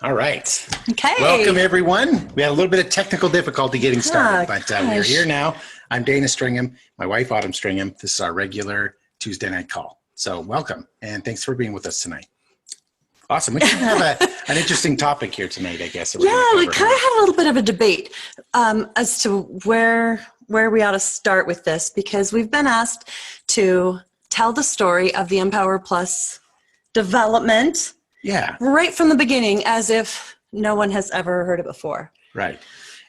All right. Okay. Welcome, everyone. We had a little bit of technical difficulty getting started, but we're here now. I'm Dana Stringham, my wife, Autumn Stringham. This is our regular Tuesday night call. So welcome, and thanks for being with us tonight. Awesome. We have an interesting topic here tonight, I guess. Yeah, we kind of had a little bit of a debate as to where we ought to start with this, because we've been asked to tell the story of the EMPowerplus development. Yeah. Right from the beginning, as if no one has ever heard it before. Right.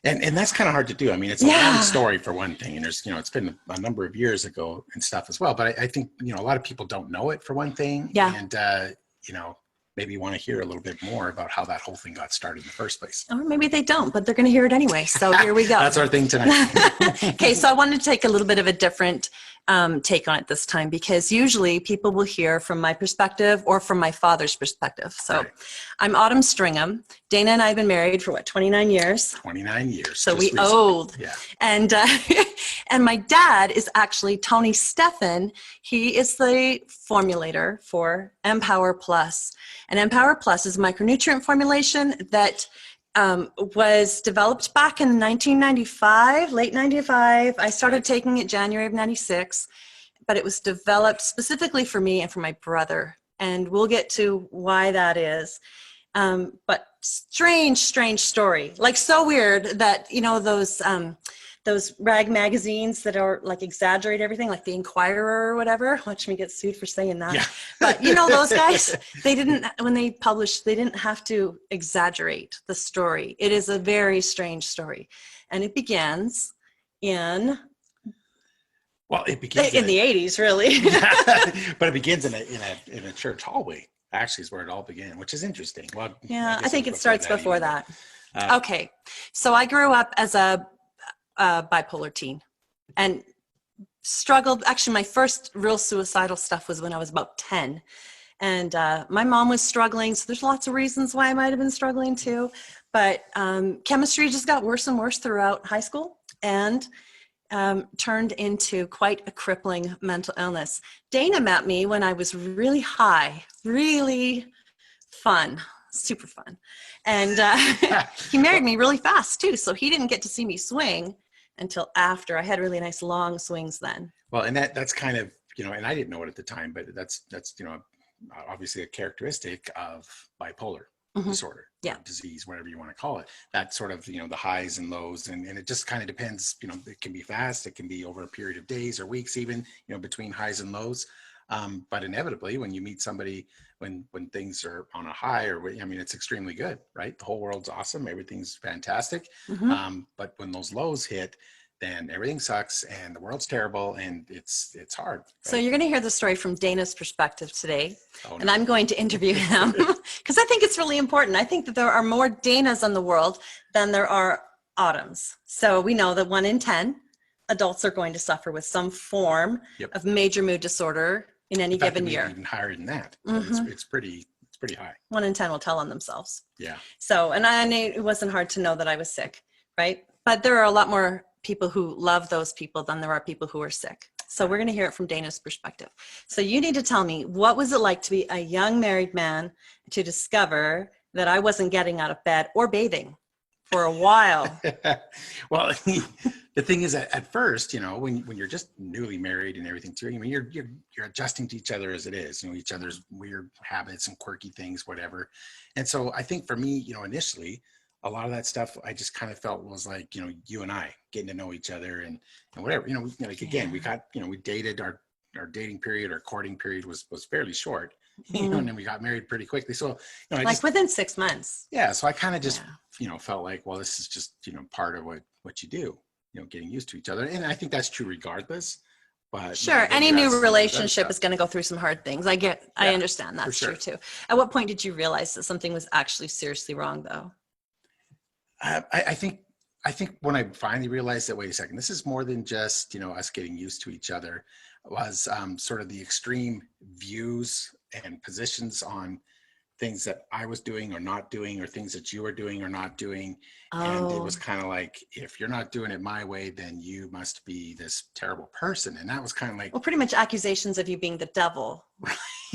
And that's kind of hard to do. I mean, it's a long story for one thing, and there's, it's been a number of years ago and stuff as well. But I think, a lot of people don't know it for one thing. Yeah. And, maybe you want to hear a little bit more about how that whole thing got started in the first place. Or maybe they don't, but they're going to hear it anyway. So here we go. That's our thing tonight. Okay, so I wanted to take a little bit of a different take on it this time, because usually people will hear from my perspective or from my father's perspective. So right. I'm Autumn Stringham. Dana and I have been married for 29 years. 29 years. So we old. Yeah. And and my dad is actually Tony Steffen. He is the formulator for EMPowerplus. And EMPowerplus is a micronutrient formulation that was developed back in 1995, late 95. I started taking it January of 96, but it was developed specifically for me and for my brother. And we'll get to why that is. But strange story. Like, so weird that, those rag magazines that are like exaggerate everything, like the Inquirer or whatever. Watch me get sued for saying that. Yeah. But those guys, when they published, they didn't have to exaggerate the story. It is a very strange story. And it begins in... Well, it begins in the 80s, really. But it begins in a church hallway. Actually, is where it all began, which is interesting. Well, yeah, I think it starts before that. Okay, so I grew up as a bipolar teen and struggled. Actually, my first real suicidal stuff was when I was about 10. And my mom was struggling, so there's lots of reasons why I might have been struggling too. But chemistry just got worse and worse throughout high school, and turned into quite a crippling mental illness. Dana met me when I was really high, really fun, super fun. And he married me really fast too, so he didn't get to see me swing until after. I had really nice long swings then. Well, and that's kind of, and I didn't know it at the time, but that's obviously a characteristic of bipolar disorder, disease, whatever you want to call it. That sort of, the highs and lows, and it just kind of depends, it can be fast, it can be over a period of days or weeks even, between highs and lows. But inevitably, when you meet somebody, when things are on a high, it's extremely good, right? The whole world's awesome. Everything's fantastic. But when those lows hit, then everything sucks and the world's terrible and it's hard. Right? So you're going to hear the story from Dana's perspective today. And I'm going to interview him because I think it's really important. I think that there are more Danas in the world than there are Autumns. So we know that 1 in 10 adults are going to suffer with some form of major mood disorder in any given year. Even higher than that. It's pretty high. 1 in 10 will tell on themselves. Yeah. So, and I knew it wasn't hard to know that I was sick, right? But there are a lot more people who love those people than there are people who are sick. So we're going to hear it from Dana's perspective. So you need to tell me, what was it like to be a young married man to discover that I wasn't getting out of bed or bathing for a while? Well, the thing is, at first, when you're just newly married and everything too, you're adjusting to each other as it is, each other's weird habits and quirky things, whatever. And so I think for me, initially, a lot of that stuff I just kind of felt was like, you and I getting to know each other and whatever, again, we got, we dated, our dating period, our courting period was fairly short, and then we got married pretty quickly. So, within 6 months. Yeah. So I kind of just, felt like, well, this is just, part of what you do, getting used to each other. And I think that's true regardless. But sure, any new relationship is going to go through some hard things. I understand that's true too. At what point did you realize that something was actually seriously wrong though? I think when I finally realized that, wait a second, this is more than just, us getting used to each other, was sort of the extreme views and positions on things that I was doing or not doing, or things that you were doing or not doing. And it was kind of like, if you're not doing it my way, then you must be this terrible person. And that was kind of like, well, pretty much accusations of you being the devil.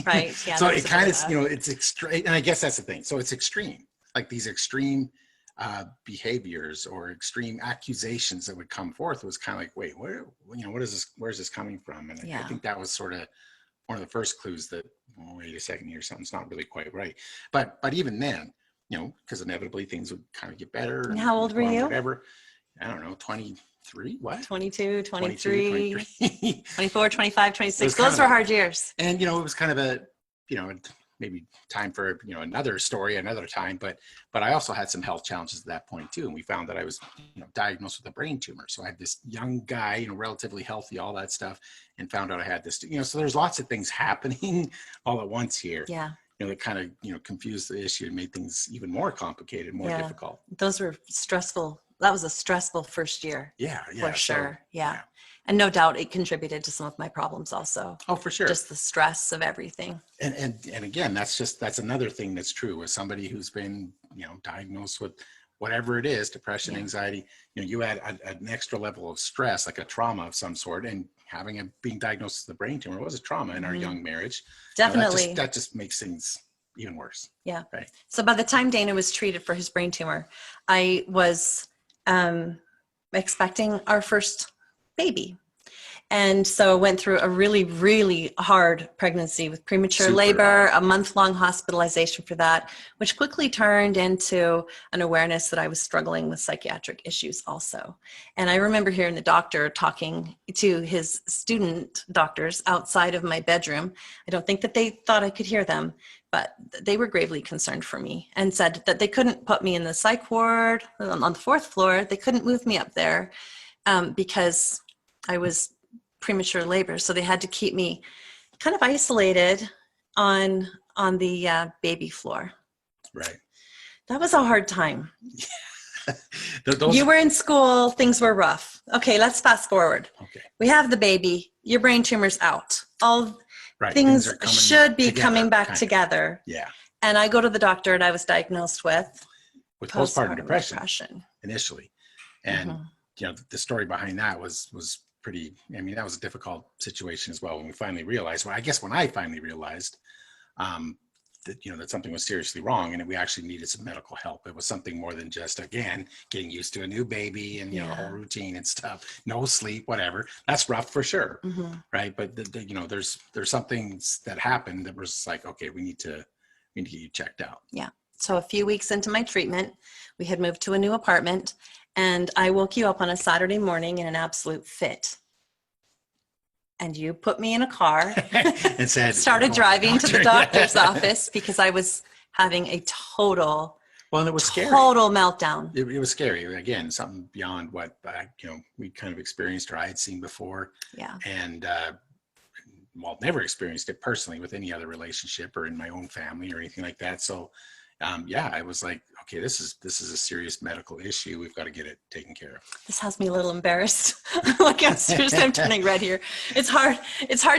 Right. Yeah. So it kind of, it's extreme. And I guess that's the thing. So it's extreme. like these extreme behaviors or extreme accusations that would come forth. It was kind of like, wait, what is this? Where's this coming from? And I think that was sort of one of the first clues that, oh, wait a second here, something's not really quite right. But even then, because inevitably things would kind of get better. And how old were you? Whatever. I don't know, 23, what? 22, 23, 24, 25, 26. Those were hard years. And, it was kind of a, maybe time for, another story, another time. But I also had some health challenges at that point too. And we found that I was, diagnosed with a brain tumor. So I had this young guy, relatively healthy, all that stuff, and found out I had this, so there's lots of things happening all at once here. Yeah. That kind of, confused the issue and made things even more complicated, more difficult. Those were stressful. That was a stressful first year. Yeah. For sure. Yeah. And no doubt it contributed to some of my problems also. Oh, for sure. Just the stress of everything. And again, that's another thing that's true with somebody who's been, diagnosed with whatever it is, depression, anxiety, you add an extra level of stress, like a trauma of some sort, and being diagnosed with a brain tumor was a trauma in our young marriage. Definitely. That just makes things even worse. Yeah. Right. So by the time Dana was treated for his brain tumor, I was expecting our first baby. And so went through a really, really hard pregnancy with premature labor, a month-long hospitalization for that, which quickly turned into an awareness that I was struggling with psychiatric issues also. And I remember hearing the doctor talking to his student doctors outside of my bedroom. I don't think that they thought I could hear them, but they were gravely concerned for me and said that they couldn't put me in the psych ward on the 4th floor. They couldn't move me up there because I was premature labor. So they had to keep me kind of isolated on the baby floor. Right. That was a hard time. You were in school, things were rough. Okay, let's fast forward. Okay. We have the baby, your brain tumor's out. All things should be coming back together. Yeah. And I go to the doctor and I was diagnosed with postpartum depression initially. And the story behind that was pretty, that was a difficult situation as well when we finally realized, when I finally realized that something was seriously wrong and we actually needed some medical help. It was something more than just, again, getting used to a new baby and, the whole routine and stuff, no sleep, whatever. That's rough for sure. Right. But there's some things that happened that was like, okay, we need to get you checked out. Yeah. So a few weeks into my treatment, we had moved to a new apartment. And I woke you up on a Saturday morning in an absolute fit. And you put me in a car and started driving to the doctor's office because I was having a total meltdown. It was scary. Again, something beyond what we kind of experienced or I had seen before. Yeah. And never experienced it personally with any other relationship or in my own family or anything like that. So I was like, okay, this is a serious medical issue. We've got to get it taken care of. This has me a little embarrassed. Like I'm turning red here. It's hard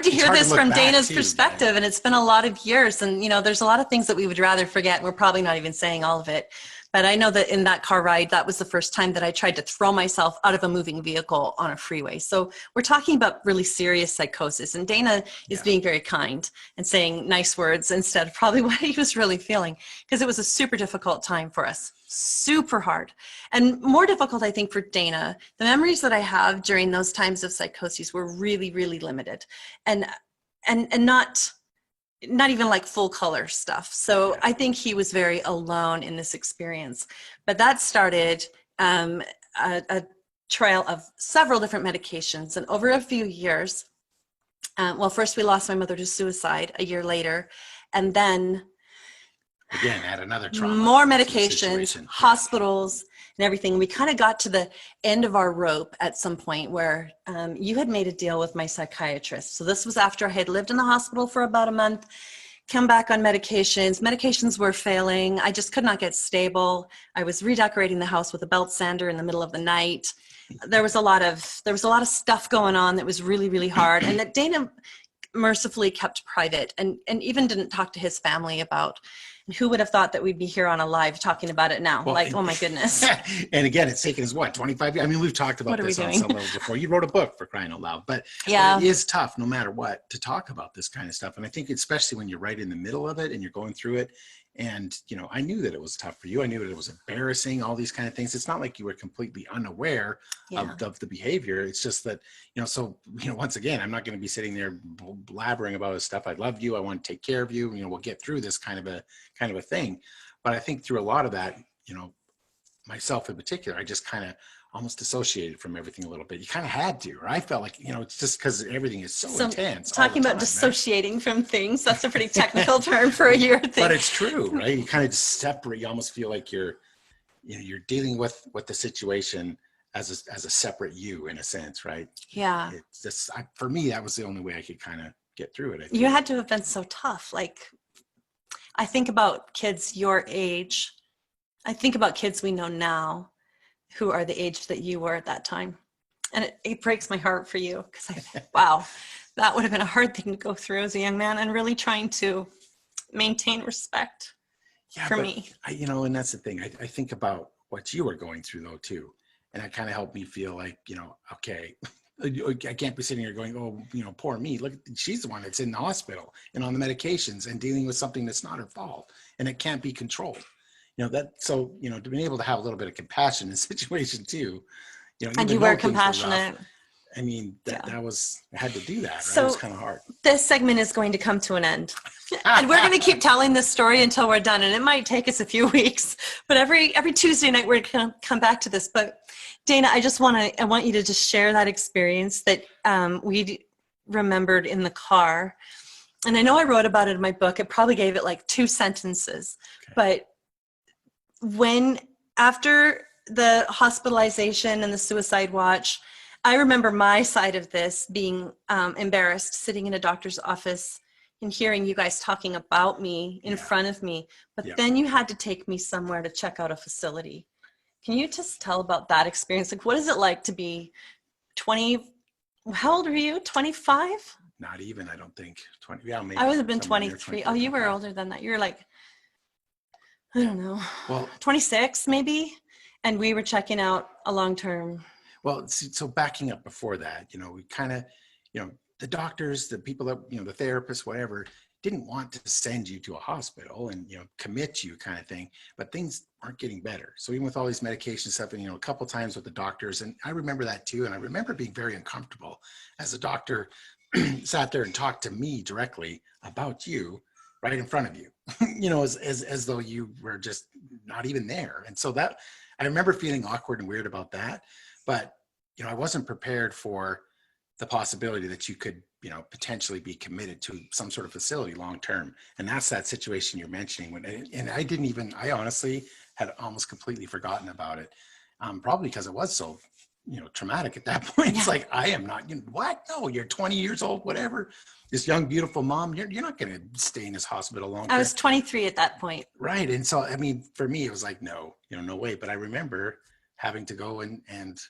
to hear this from Dana's perspective. And it's been a lot of years. And, there's a lot of things that we would rather forget. We're probably not even saying all of it. But I know that in that car ride, that was the first time that I tried to throw myself out of a moving vehicle on a freeway. So we're talking about really serious psychosis. And Dana is being very kind and saying nice words instead of probably what he was really feeling, because it was a super difficult time for us. Super hard. And more difficult, I think, for Dana. The memories that I have during those times of psychosis were really, really limited and not even like full color stuff. So I think he was very alone in this experience. But that started a trail of several different medications. And over a few years, first we lost my mother to suicide a year later. And then again, add another trauma. More medications, hospitals, and everything. We kind of got to the end of our rope at some point where you had made a deal with my psychiatrist. So this was after I had lived in the hospital for about a month, come back on medications. Medications were failing. I just could not get stable. I was redecorating the house with a belt sander in the middle of the night. There was a lot of stuff going on that was really, really hard, and that Dana mercifully kept private and even didn't talk to his family about. And who would have thought that we'd be here on a live talking about it now? Oh my goodness. And again, it's taken us 25 years. We've talked about this on some level before. You wrote a book, for crying out loud, but it is tough no matter what to talk about this kind of stuff. And I think especially when you're right in the middle of it and you're going through it, And, you know, I knew that it was tough for you. I knew that it was embarrassing, all these kind of things. It's not like you were completely unaware of the behavior. It's just that, you know, so, you know, once again, I'm not going to be sitting there blabbering about this stuff. I love you. I want to take care of you. You know, we'll get through this kind of a thing. But I think through a lot of that, you know, myself in particular, I just kind of almost dissociated from everything a little bit. You kind of had to, or I felt like, you know, it's just because everything is so intense. Talking about dissociating from things, that's a pretty technical term for a year thing. But it's true, right? You kind of just separate. You almost feel like you're dealing with the situation as a separate you in a sense, right? Yeah. It's just, for me, that was the only way I could kind of get through it. You had to have been so tough. Like, I think about kids your age. I think about kids we know now who are the age that you were at that time. And it breaks my heart for you, because I think, wow, that would have been a hard thing to go through as a young man, and really trying to maintain respect for me. You know, and that's the thing. I think about what you were going through though too. And that kind of helped me feel like, you know, okay, I can't be sitting here going, oh, you know, poor me. Look, she's the one that's in the hospital and on the medications and dealing with something that's not her fault and it can't be controlled. You know, so, you know, to be able to have a little bit of compassion in the situation too, you know, and you were compassionate. I mean, that was, I had to do that. Right? So it was kind of hard. This segment is going to come to an end. And we're going to keep telling this story until we're done. And it might take us a few weeks, but every Tuesday night, we're going to come back to this. But Dana, I want you to just share that experience that we remembered in the car. And I know I wrote about it in my book. It probably gave it like 2 sentences, but after the hospitalization and the suicide watch, I remember my side of this being embarrassed, sitting in a doctor's office and hearing you guys talking about me in front of me. But then you had to take me somewhere to check out a facility. Can you just tell about that experience? Like, what is it like to be 20? How old were you? 25? Not even, I don't think. 20. Yeah, maybe. I would have been 23. Oh, you were older than that. You were like, I don't know, 26 maybe. And we were checking out a long-term. Well, so backing up before that, you know, we kind of, you know, the doctors, the people that, you know, the therapists, whatever, didn't want to send you to a hospital and, you know, commit you kind of thing, but things aren't getting better. So even with all these medication stuff and, you know, a couple times with the doctors, and I remember that too. And I remember being very uncomfortable as a doctor sat there and talked to me directly about you right in front of you, you know, as though you were just not even there. And so that, I remember feeling awkward and weird about that, but, you know, I wasn't prepared for the possibility that you could, you know, potentially be committed to some sort of facility long-term. And that's that situation you're mentioning. And I honestly had almost completely forgotten about it. Probably because it was so, you know, traumatic at that point. It's like, I am not, you know, what? No, you're 20 years old, whatever. This young, beautiful mom, you're not going to stay in this hospital long term. I was 23 at that point. Right. And so, I mean, for me, it was like, no, you know, no way. But I remember having to go and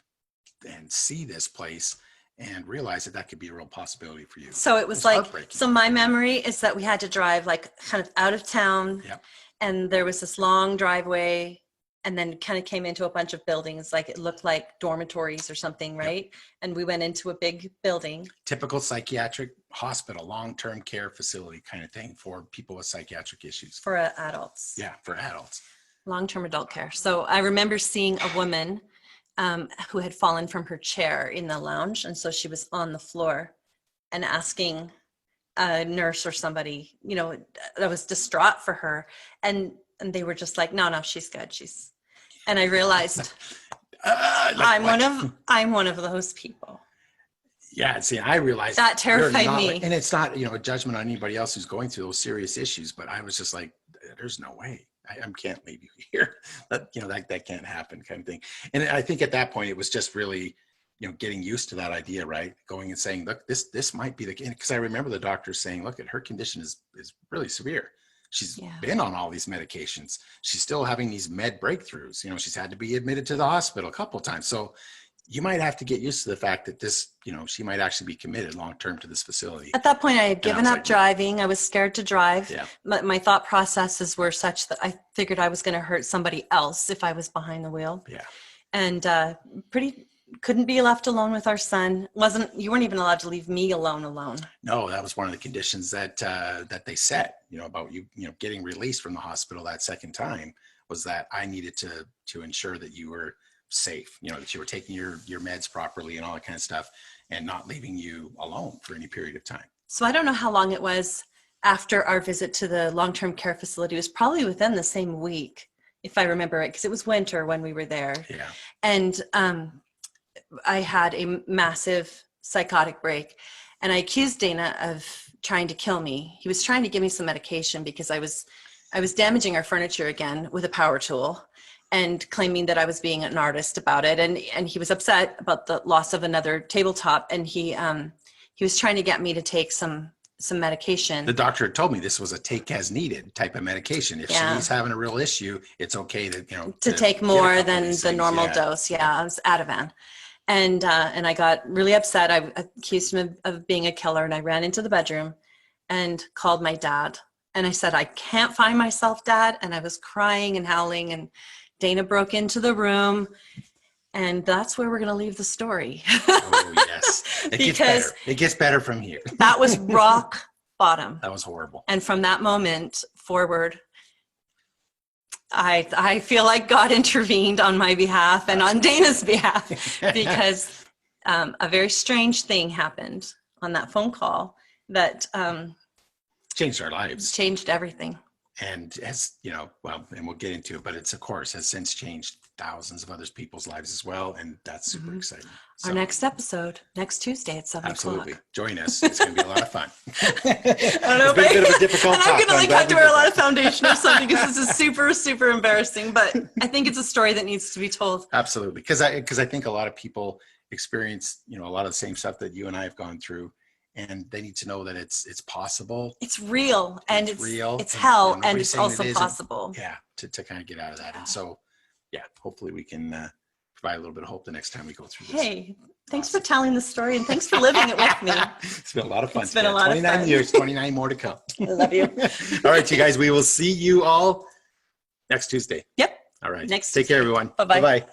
see this place and realize that could be a real possibility for you. So it was like, so my memory is that we had to drive like kind of out of town. Yep. And there was this long driveway, and then kind of came into a bunch of buildings. Like it looked like dormitories or something, right? Yep. And we went into a big building. Typical psychiatric hospital, long-term care facility kind of thing for people with psychiatric issues. For adults. Yeah, for adults. Long-term adult care. So I remember seeing a woman who had fallen from her chair in the lounge. And so she was on the floor and asking a nurse or somebody, you know, that was distraught for her. And they were just like, no, she's good. And I realized I'm one of those people. Yeah. See, I realized that terrified me. And it's not, you know, a judgment on anybody else who's going through those serious issues, but I was just like, there's no way. I can't leave you here. You know, that can't happen kind of thing. And I think at that point, it was just really, you know, getting used to that idea, right? Going and saying, look, this might be because I remember the doctors saying, look, her condition is really severe. She's been on all these medications. She's still having these med breakthroughs. You know, she's had to be admitted to the hospital a couple of times. So you might have to get used to the fact that this, you know, she might actually be committed long-term to this facility. At that point, I had given up driving. I was scared to drive. Yeah. My thought processes were such that I figured I was going to hurt somebody else if I was behind the wheel. Yeah. And pretty couldn't be left alone with our son. You weren't even allowed to leave me alone. No, that was one of the conditions that they set, about you getting released from the hospital that second time, was that I needed to ensure that you were safe, that you were taking your meds properly and all that kind of stuff, and not leaving you alone for any period of time. So I don't know how long it was after our visit to the long-term care facility. It was probably within the same week, if I remember right, because it was winter when we were there. Yeah. And I had a massive psychotic break, and I accused Dana of trying to kill me. He was trying to give me some medication because I was damaging our furniture again with a power tool, and claiming that I was being an artist about it. And he was upset about the loss of another tabletop, and he was trying to get me to take some medication. The doctor had told me this was a take as needed type of medication. If she's having a real issue, it's okay to take more than the normal dose. Yeah, it was Ativan. And I got really upset. I accused him of being a killer, and I ran into the bedroom and called my dad. And I said, I can't find myself, Dad. And I was crying and howling, and Dana broke into the room. And that's where we're going to leave the story. Oh, yes. It gets better from here. That was rock bottom. That was horrible. And from that moment forward, I feel like God intervened on my behalf and on Dana's behalf, because a very strange thing happened on that phone call that changed our lives. Changed everything. And and we'll get into it, but it's, of course, has since changed thousands of other people's lives as well. And that's super exciting. So, our next episode, next Tuesday at 7 absolutely. o'clock. Join us. It's going to be a lot of fun. I don't know. It's been a bit of a difficult I'm going to have to wear a lot of foundation or something, because this is super, super embarrassing. But I think it's a story that needs to be told. Absolutely. Because I think a lot of people experience, a lot of the same stuff that you and I have gone through. And they need to know that it's possible. It's real, and it's real. It's and, hell, and it's also possible. Yeah, to kind of get out of that. And so, hopefully we can provide a little bit of hope the next time we go through this. Hey, thanks for telling the story, and thanks for living it with me. It's been a lot of fun. It's been a lot of fun. 29 years, 29 more to come. I love you. All right, you guys, we will see you all next Tuesday. Yep. All right. Take care, everyone. Bye-bye. Bye-bye.